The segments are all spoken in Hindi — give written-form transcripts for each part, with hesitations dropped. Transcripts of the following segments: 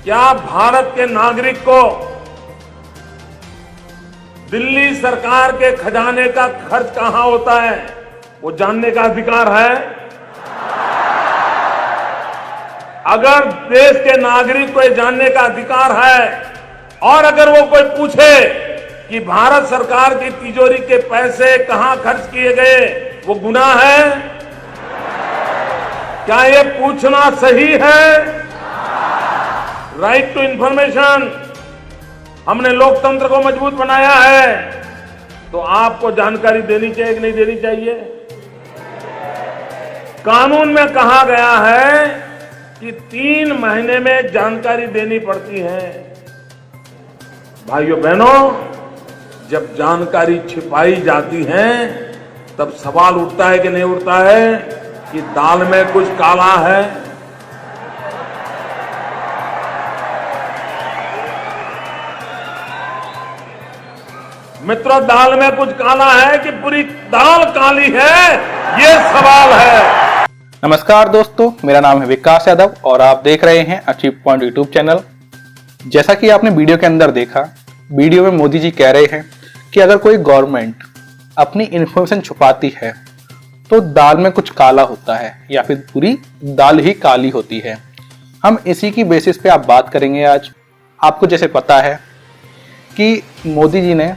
क्या भारत के नागरिक को दिल्ली सरकार के खजाने का खर्च कहां होता है वो जानने का अधिकार है? अगर देश के नागरिक को ये जानने का अधिकार है और अगर वो कोई पूछे कि भारत सरकार की तिजोरी के पैसे कहां खर्च किए गए, वो गुनाह है? क्या ये पूछना सही है? राइट टू इंफॉर्मेशन, हमने लोकतंत्र को मजबूत बनाया है, तो आपको जानकारी देनी चाहिए कि नहीं देनी चाहिए? कानून में कहा गया है कि 3 महीने में जानकारी देनी पड़ती है। भाइयों बहनों, जब जानकारी छिपाई जाती है तब सवाल उठता है कि नहीं उठता है कि दाल में कुछ काला है। मित्रों, दाल में कुछ काला है कि पूरी दाल काली है, ये सवाल है। नमस्कार दोस्तों, मेरा नाम है विकास यादव और आप देख रहे हैं अचीव पॉइंट यूट्यूब चैनल। जैसा कि आपने वीडियो के अंदर देखा, वीडियो में मोदी जी कह रहे हैं कि अगर कोई गवर्नमेंट अपनी इंफॉर्मेशन छुपाती है तो दाल में कुछ काला होता है या फिर पूरी दाल ही काली होती है। हम इसी की बेसिस पे आप बात करेंगे आज। आपको जैसे पता है कि मोदी जी ने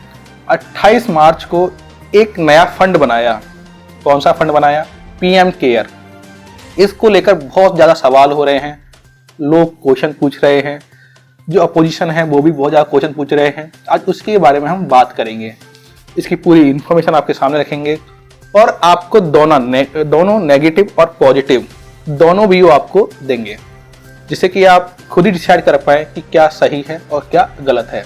28 मार्च को एक नया फंड बनाया। कौन सा फंड बनाया? PM care. इसको लेकर बहुत ज़्यादा सवाल हो रहे हैं, लोग क्वेश्चन पूछ रहे हैं, जो अपोजिशन है वो भी बहुत ज़्यादा क्वेश्चन पूछ रहे हैं। आज उसके बारे में हम बात करेंगे, इसकी पूरी इन्फॉर्मेशन आपके सामने रखेंगे और आपको दोनों नेगेटिव और पॉजिटिव दोनों व्यू आपको देंगे, जिससे कि आप खुद ही डिसाइड कर पाएँ कि क्या सही है और क्या गलत है।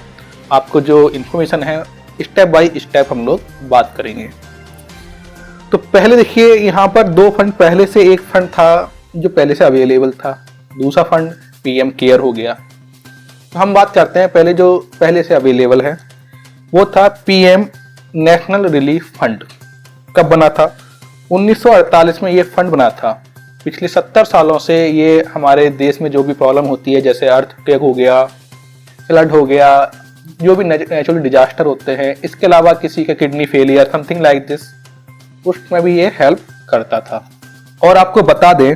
आपको जो इन्फॉर्मेशन है स्टेप बाय स्टेप हम लोग बात करेंगे। तो पहले देखिए, यहाँ पर 2 फंड पहले से, एक फंड था जो पहले से अवेलेबल था, दूसरा फंड पीएम केयर हो गया। तो हम बात करते हैं पहले जो पहले से अवेलेबल है, वो था पीएम नेशनल रिलीफ फंड। कब बना था? 1948 में ये फंड बना था। पिछले 70 सालों से ये हमारे देश में जो भी प्रॉब्लम होती है, जैसे अर्थक्वेक हो गया, फ्लड हो गया, जो भी नेचुरल डिजास्टर होते हैं, इसके अलावा किसी का kidney failure, something like this, उसमें भी ये हेल्प करता था। और आपको बता दें,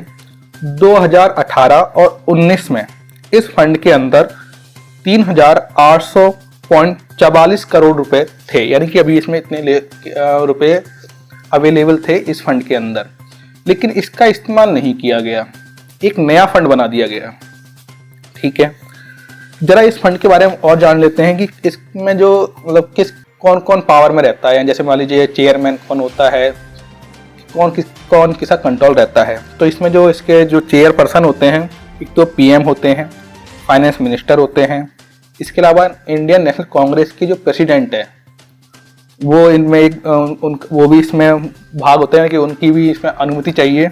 2018 और 19 में इस फंड के अंदर 3,800.44 करोड़ रुपए थे, यानी कि अभी इसमें इतने रुपए अवेलेबल थे इस फंड के अंदर, लेकिन इसका इस्तेमाल नहीं किया गया। एक नया फंड बना दिया गया। ठीक है, जरा इस फंड के बारे में और जान लेते हैं कि इसमें जो मतलब कौन कौन पावर में रहता है। जैसे मान लीजिए चेयरमैन कौन होता है, कौन किसका कंट्रोल रहता है। तो इसमें जो इसके जो चेयरपर्सन होते हैं, एक तो पीएम होते हैं, फाइनेंस मिनिस्टर होते हैं, इसके अलावा इंडियन नेशनल कांग्रेस की जो प्रेसिडेंट है वो इनमें वो भी इसमें भाग होते हैं कि उनकी भी इसमें अनुमति चाहिए।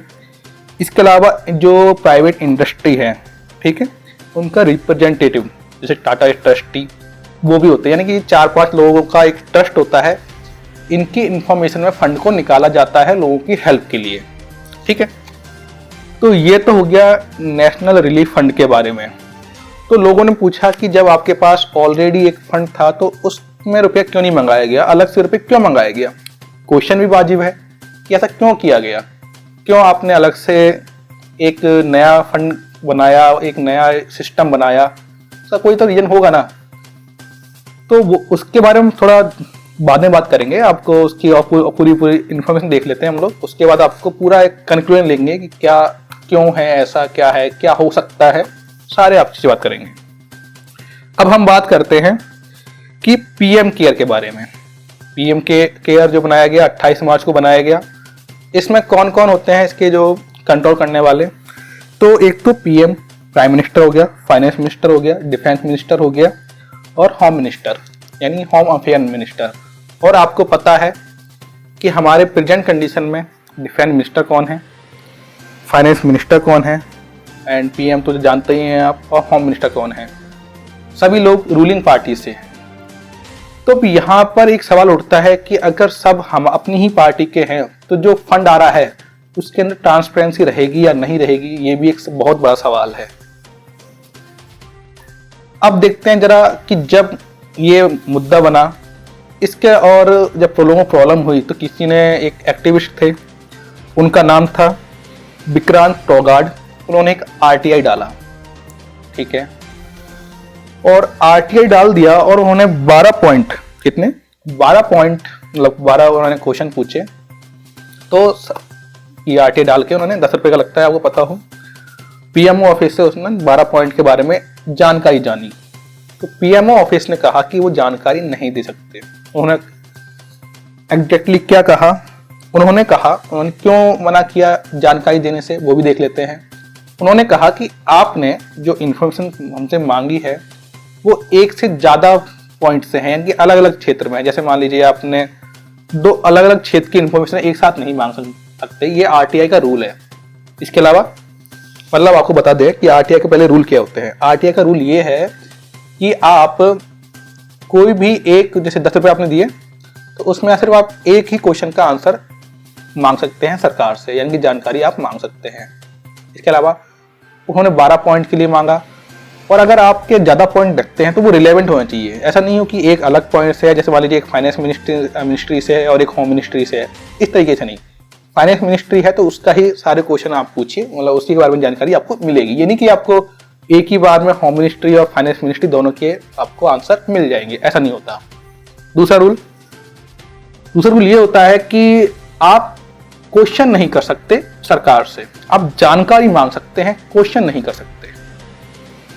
इसके अलावा जो प्राइवेट इंडस्ट्री है, ठीक है, उनका रिप्रेजेंटेटिव जैसे टाटा ट्रस्टी वो भी होते हैं, यानी कि 4-5 लोगों का एक ट्रस्ट होता है। इनकी इंफॉर्मेशन में फंड को निकाला जाता है लोगों की हेल्प के लिए। ठीक है, तो ये तो हो गया नेशनल रिलीफ फंड के बारे में। तो लोगों ने पूछा कि जब आपके पास ऑलरेडी एक फंड था तो उसमें रुपये क्यों नहीं मंगाया गया, अलग से रुपये क्यों मंगाया गया? क्वेश्चन भी वाजिब है कि ऐसा क्यों किया गया, क्यों आपने अलग से एक नया फंड बनाया, एक नया सिस्टम बनाया? उसका कोई तो रीजन होगा ना। तो वो उसके बारे में थोड़ा बाद में बात करेंगे। आपको उसकी पूरी इन्फॉर्मेशन देख लेते हैं हम लोग, उसके बाद आपको पूरा एक कंक्लूजन लेंगे कि क्या क्यों है ऐसा, क्या है, क्या हो सकता है, सारे आप चीज़ बात करेंगे। अब हम बात करते हैं कि पीएम केयर के बारे में। पीएम केयर जो बनाया गया 28 मार्च को बनाया गया, इसमें कौन कौन होते हैं इसके जो कंट्रोल करने वाले? तो एक तो पीएम प्राइम मिनिस्टर हो गया, फाइनेंस मिनिस्टर हो गया, डिफेंस मिनिस्टर हो गया और होम मिनिस्टर यानी होम अफेयर मिनिस्टर। और आपको पता है कि हमारे प्रेजेंट कंडीशन में डिफेंस मिनिस्टर कौन है, फाइनेंस मिनिस्टर कौन है एंड पीएम तो जानते ही हैं आप, और होम मिनिस्टर कौन है। सभी लोग रूलिंग पार्टी से। तो यहाँ पर एक सवाल उठता है कि अगर सब हम अपनी ही पार्टी के हैं तो जो फंड आ रहा है उसके अंदर ट्रांसपेरेंसी रहेगी या नहीं रहेगी, ये भी एक बहुत बड़ा सवाल है। अब देखते हैं जरा कि जब ये मुद्दा बना इसके और जब लोगों को प्रॉब्लम हुई तो किसी ने, एक एक्टिविस्ट थे, उनका नाम था विक्रांत टोगाड, उन्होंने एक आरटीआई डाला, ठीक है, और आरटीआई डाल दिया और उन्होंने 12 पॉइंट, कितने 12 पॉइंट, मतलब 12 उन्होंने क्वेश्चन पूछे। तो ये आरटीआई डाल के उन्होंने 10 रुपये का लगता है, आपको पता हो, पीएमओ ऑफिस से उसने 12 पॉइंट के बारे में जानकारी जानी। तो पीएमओ ऑफिस ने कहा कि वो जानकारी नहीं दे सकते। उन्होंने एग्जैक्टली क्या कहा, उन्होंने क्यों मना किया जानकारी देने से, वो भी देख लेते हैं। उन्होंने कहा कि आपने जो इन्फॉर्मेशन हमसे मांगी है वो एक से ज़्यादा पॉइंट से है, यानी कि अलग अलग क्षेत्र में। जैसे मान लीजिए आपने 2 अलग अलग क्षेत्र की इन्फॉर्मेशन एक साथ नहीं मांग सकते, ये आरटीआई का रूल है। इसके अलावा मतलब आपको बता दें कि आरटीआई के पहले रूल क्या होते हैं। आरटीआई का रूल ये है कि आप कोई भी एक, जैसे 10 रुपये आपने दिए तो उसमें सिर्फ आप एक ही क्वेश्चन का आंसर मांग सकते हैं सरकार से, यानी कि जानकारी आप मांग सकते हैं। इसके अलावा उन्होंने 12 पॉइंट के लिए मांगा, और अगर आपके ज़्यादा पॉइंट रखते हैं तो वो रिलेवेंट होना चाहिए। ऐसा नहीं हो कि एक अलग पॉइंट से है, जैसे मान लीजिए एक फाइनेंस मिनिस्ट्री से है और एक होम मिनिस्ट्री से है, इस तरीके से नहीं। फाइनेंस मिनिस्ट्री है तो उसका ही सारे क्वेश्चन आप पूछिए, मतलब उसी के बारे में जानकारी आपको मिलेगी। ये नहीं कि आपको एक ही बार में होम मिनिस्ट्री और फाइनेंस मिनिस्ट्री दोनों के आपको आंसर मिल जाएंगे, ऐसा नहीं होता। दूसरा रूल ये होता है कि आप क्वेश्चन नहीं कर सकते सरकार से, आप जानकारी मांग सकते हैं, क्वेश्चन नहीं कर सकते,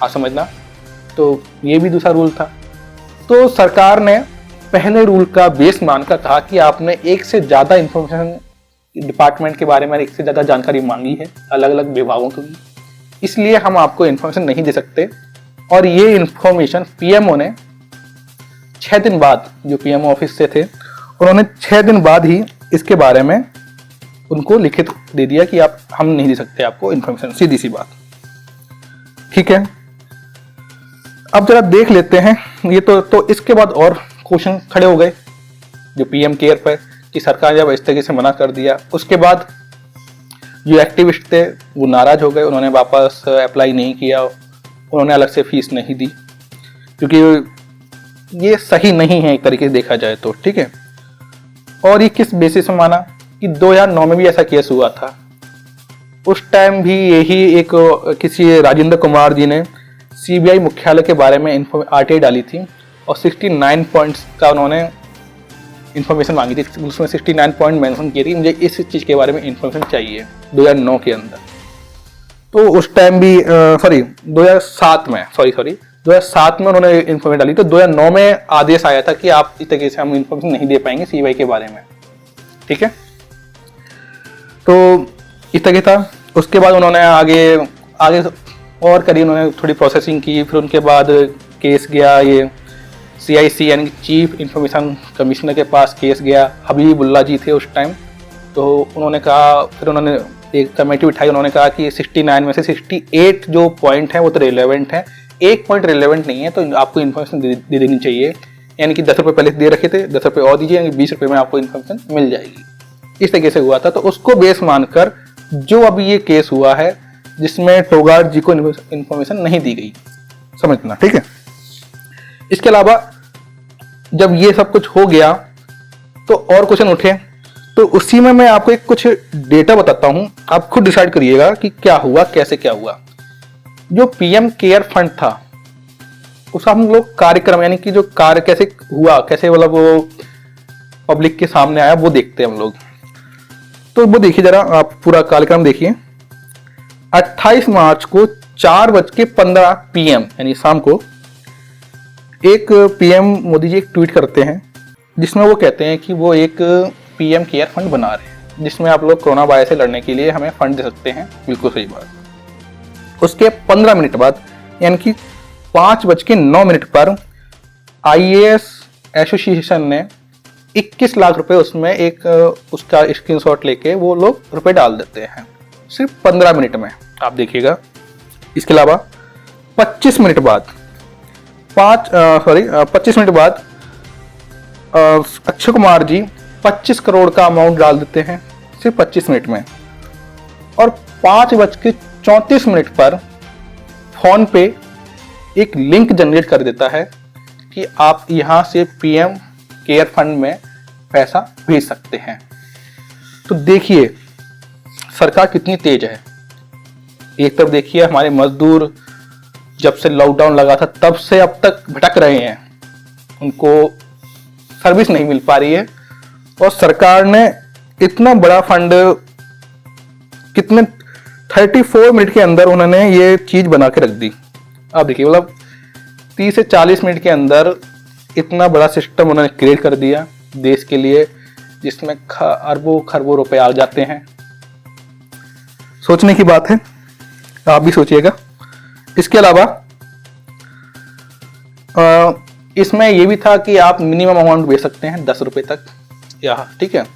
आप समझना। तो ये भी दूसरा रूल था। तो सरकार ने पहले रूल का बेस मानकर कहा कि आपने एक से ज्यादा इंफॉर्मेशन डिपार्टमेंट के बारे में, एक से ज्यादा जानकारी मांगी है अलग अलग विभागों की, इसलिए हम आपको इन्फॉर्मेशन नहीं दे सकते। और ये इन्फॉर्मेशन पीएमओ ने 6 दिन बाद, जो पीएमओ ऑफिस से थे, उन्होंने 6 दिन बाद ही इसके बारे में उनको लिखित दे दिया कि हम नहीं दे सकते आपको इन्फॉर्मेशन, सीधी सी बात, ठीक है। अब जरा देख लेते हैं ये तो इसके बाद और क्वेश्चन खड़े हो गए जो पीएम केयर पर, कि सरकार जब इस तरीके से मना कर दिया, उसके बाद जो एक्टिविस्ट थे वो नाराज हो गए, उन्होंने वापस अप्लाई नहीं किया, उन्होंने अलग से फीस नहीं दी, क्योंकि ये सही नहीं है एक तरीके से देखा जाए तो, ठीक है। और ये किस बेसिस में माना कि 2009 में भी ऐसा केस हुआ था। उस टाइम भी यही एक किसी राजेंद्र कुमार जी ने सीबीआई मुख्यालय के बारे में आरटीआई डाली थी और 69 पॉइंट्स का उन्होंने इन्फॉर्मेशन मांगी थी। उसमें 69 पॉइंट मेंशन किए थे, मुझे इस चीज़ के बारे में इन्फॉर्मेशन चाहिए 2009 के अंदर। तो उस टाइम भी 2007 में उन्होंने इन्फॉर्मेशन डाली। तो 2009 में आदेश आया था कि आप इस तरीके से हम इन्फॉर्मेशन नहीं दे पाएंगे सीबीआई के बारे में, ठीक है। तो इस तरीके था। उसके बाद उन्होंने आगे और करी, उन्होंने थोड़ी प्रोसेसिंग की, फिर उनके बाद केस गया ये CIC यानी कि चीफ इंफॉर्मेशन कमिश्नर के पास केस गया। हबीबुल्ला जी थे उस टाइम, तो उन्होंने कहा, फिर उन्होंने एक कमेटी बिठाई, उन्होंने कहा कि 69 में से 68 जो पॉइंट है वो तो रिलेवेंट है, एक पॉइंट रिलेवेंट नहीं है, तो आपको इन्फॉर्मेशन दे देनी चाहिए। यानी कि 10 रुपये पहले दे रखे थे, 10 रुपये और दीजिए, यानी 20 रुपये में आपको इन्फॉर्मेशन मिल जाएगी। इस तरीके से हुआ था। तो उसको बेस मानकर जो अभी ये केस हुआ है जिसमें टोगाड जी को इन्फॉर्मेशन नहीं दी गई, समझना, ठीक है। इसके अलावा जब ये सब कुछ हो गया तो और क्वेश्चन उठे, तो उसी में मैं आपको एक कुछ डेटा बताता हूं, आप खुद डिसाइड करिएगा कि क्या हुआ, कैसे क्या हुआ। जो पीएम केयर फंड था उसका हम लोग कार्यक्रम, यानी कि जो कार्य कैसे हुआ, कैसे मतलब वो पब्लिक के सामने आया, वो देखते हैं हम लोग। तो वो देखिए जरा, आप पूरा कार्यक्रम देखिए। 28 मार्च को 4:15 PM यानी शाम को एक पीएम मोदी जी एक ट्वीट करते हैं जिसमें वो कहते हैं कि वो एक पीएम केयर फंड बना रहे हैं जिसमें आप लोग कोरोना वायरस से लड़ने के लिए हमें फंड दे सकते हैं। बिल्कुल सही बात। उसके 15 मिनट बाद यानी कि 5:09 पर IAS एसोसिएशन ने 21 लाख रुपए उसमें एक उसका स्क्रीनशॉट लेके वो लोग रुपए डाल देते हैं सिर्फ 15 मिनट में, आप देखिएगा। इसके अलावा 25 मिनट बाद 25 मिनट बाद अक्षय कुमार जी 25 करोड़ का अमाउंट डाल देते हैं सिर्फ 25 मिनट में। और 5:34 पर फोन पे एक लिंक जनरेट कर देता है कि आप यहाँ से पीएम केयर फंड में पैसा भेज सकते हैं। तो देखिए सरकार कितनी तेज है। एक तरफ देखिए हमारे मजदूर जब से लॉकडाउन लगा था तब से अब तक भटक रहे हैं, उनको सर्विस नहीं मिल पा रही है, और सरकार ने इतना बड़ा फंड कितने 34 मिनट के अंदर उन्होंने ये चीज बना के रख दी। आप देखिए मतलब 30 से 40 मिनट के अंदर इतना बड़ा सिस्टम उन्होंने क्रिएट कर दिया देश के लिए, जिसमें अरबों खरबों रुपए आ जाते हैं। सोचने की बात है, आप भी सोचिएगा। इसके अलावा इसमें यह भी था कि आप मिनिमम अमाउंट भेज सकते हैं 10 रुपए तक, या ठीक है।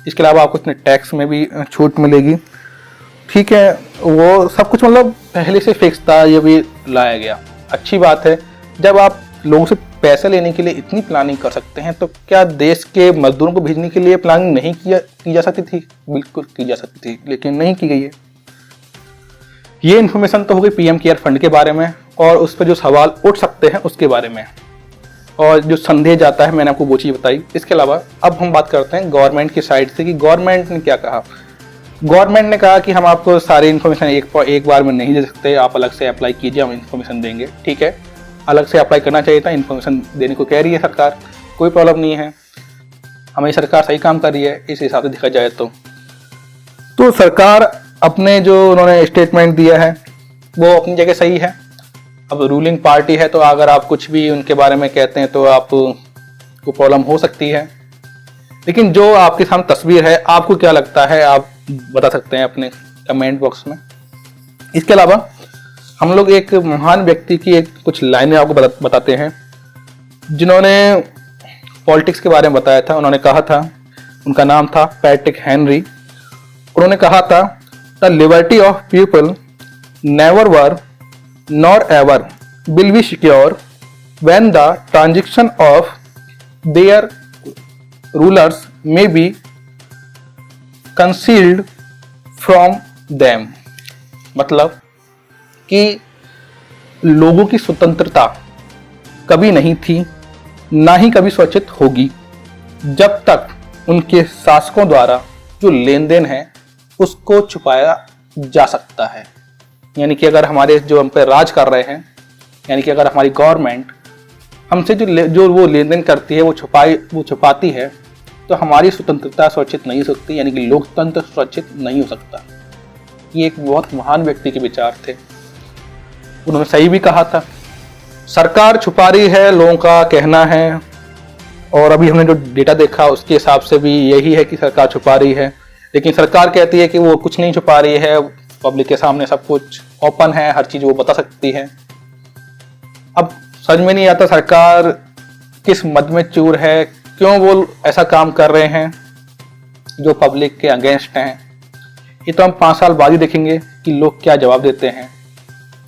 इसके अलावा आपको इतने टैक्स में भी छूट मिलेगी, ठीक है। वो सब कुछ मतलब पहले से फिक्स था, ये भी लाया गया। अच्छी बात है, जब आप लोगों से पैसे लेने के लिए इतनी प्लानिंग कर सकते हैं तो क्या देश के मजदूरों को भेजने के लिए प्लानिंग नहीं की जा सकती थी? बिल्कुल की जा सकती थी, लेकिन नहीं की गई है। ये इन्फॉर्मेशन तो हो गई पीएम केयर फंड के बारे में, और उस पर जो सवाल उठ सकते हैं उसके बारे में, और जो संदेह जाता है मैंने आपको वो चीज़ बताई। इसके अलावा अब हम बात करते हैं गवर्नमेंट की साइड से कि गवर्नमेंट ने क्या कहा। गवर्नमेंट ने कहा कि हम आपको सारी इन्फॉर्मेशन एक बार में नहीं दे सकते, आप अलग से अप्लाई कीजिए, हम इन्फॉर्मेशन देंगे। ठीक है, अलग से अप्लाई करना चाहिए था, इन्फॉर्मेशन देने को कह रही है सरकार, कोई प्रॉब्लम नहीं है। हमारी सरकार सही काम कर रही है इस हिसाब से देखा जाए तो सरकार अपने जो उन्होंने स्टेटमेंट दिया है वो अपनी जगह सही है। अब रूलिंग पार्टी है तो अगर आप कुछ भी उनके बारे में कहते हैं तो आपको प्रॉब्लम हो सकती है, लेकिन जो आपके सामने तस्वीर है आपको क्या लगता है आप बता सकते हैं अपने कमेंट बॉक्स में। इसके अलावा हम लोग एक महान व्यक्ति की कुछ लाइनें आपको बताते हैं जिन्होंने पॉलिटिक्स के बारे में बताया था। उन्होंने कहा था, उनका नाम था पैट्रिक हेनरी। उन्होंने कहा था, the liberty of people never were nor ever will be secure when the transaction of their rulers may be concealed from them. मतलब कि लोगों की स्वतंत्रता कभी नहीं थी, ना ही कभी सुरक्षित होगी जब तक उनके शासकों द्वारा जो लेन देन है उसको छुपाया जा सकता है। यानी कि अगर हमारे जो हम पे राज कर रहे हैं, यानी कि अगर हमारी गवर्नमेंट हमसे जो वो लेन देन करती है वो छुपाती है, तो हमारी स्वतंत्रता सुरक्षित नहीं हो सकती, यानी कि लोकतंत्र सुरक्षित नहीं हो सकता। ये एक बहुत महान व्यक्ति के विचार थे, उन्होंने सही भी कहा था। सरकार छुपा रही है, लोगों का कहना है, और अभी हमने जो डेटा देखा उसके हिसाब से भी यही है कि सरकार छुपा रही है। लेकिन सरकार कहती है कि वो कुछ नहीं छुपा रही है, पब्लिक के सामने सब कुछ ओपन है, हर चीज वो बता सकती है। अब समझ में नहीं आता सरकार किस मद में चूर है, क्यों वो ऐसा काम कर रहे हैं जो पब्लिक के अगेंस्ट हैं। ये तो हम 5 साल बाद ही देखेंगे कि लोग क्या जवाब देते हैं,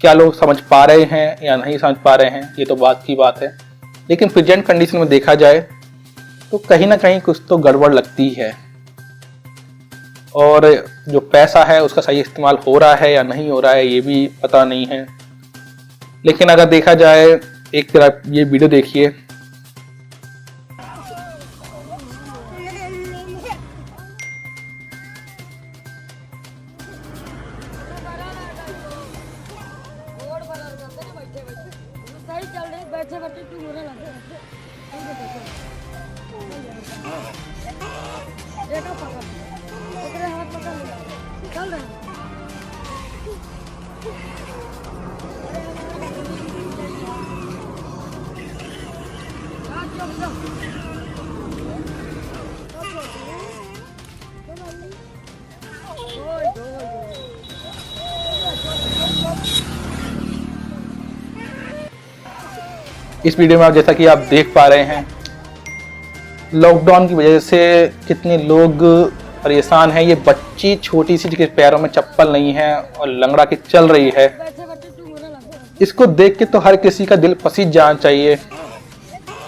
क्या लोग समझ पा रहे हैं या नहीं समझ पा रहे हैं, ये तो बात की बात है। लेकिन प्रेजेंट कंडीशन में देखा जाए तो कहीं ना कहीं कुछ तो गड़बड़ लगती है, और जो पैसा है उसका सही इस्तेमाल हो रहा है या नहीं हो रहा है ये भी पता नहीं है। लेकिन अगर देखा जाए, एक तरफ ये वीडियो देखिए, इस वीडियो में आप जैसा कि आप देख पा रहे हैं, लॉकडाउन की वजह से कितने लोग परेशान हैं। ये बच्ची छोटी सी जिसके पैरों में चप्पल नहीं है और लंगड़ा के चल रही है, इसको देख के तो हर किसी का दिल पसीज जाना चाहिए,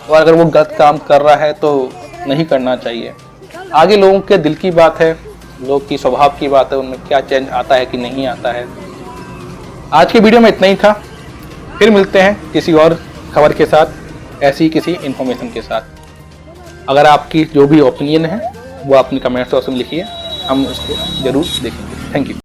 और अगर वो गलत काम कर रहा है तो नहीं करना चाहिए। आगे लोगों के दिल की बात है, लोग की स्वभाव की बात है, उनमें क्या चेंज आता है कि नहीं आता है। आज के वीडियो में इतना ही था। फिर मिलते हैं किसी और खबर के साथ, ऐसी किसी इन्फॉर्मेशन के साथ। अगर आपकी जो भी ओपिनियन है वो अपने कमेंट्स बॉक्स में लिखिए, हम उसको ज़रूर देखेंगे। Thank you.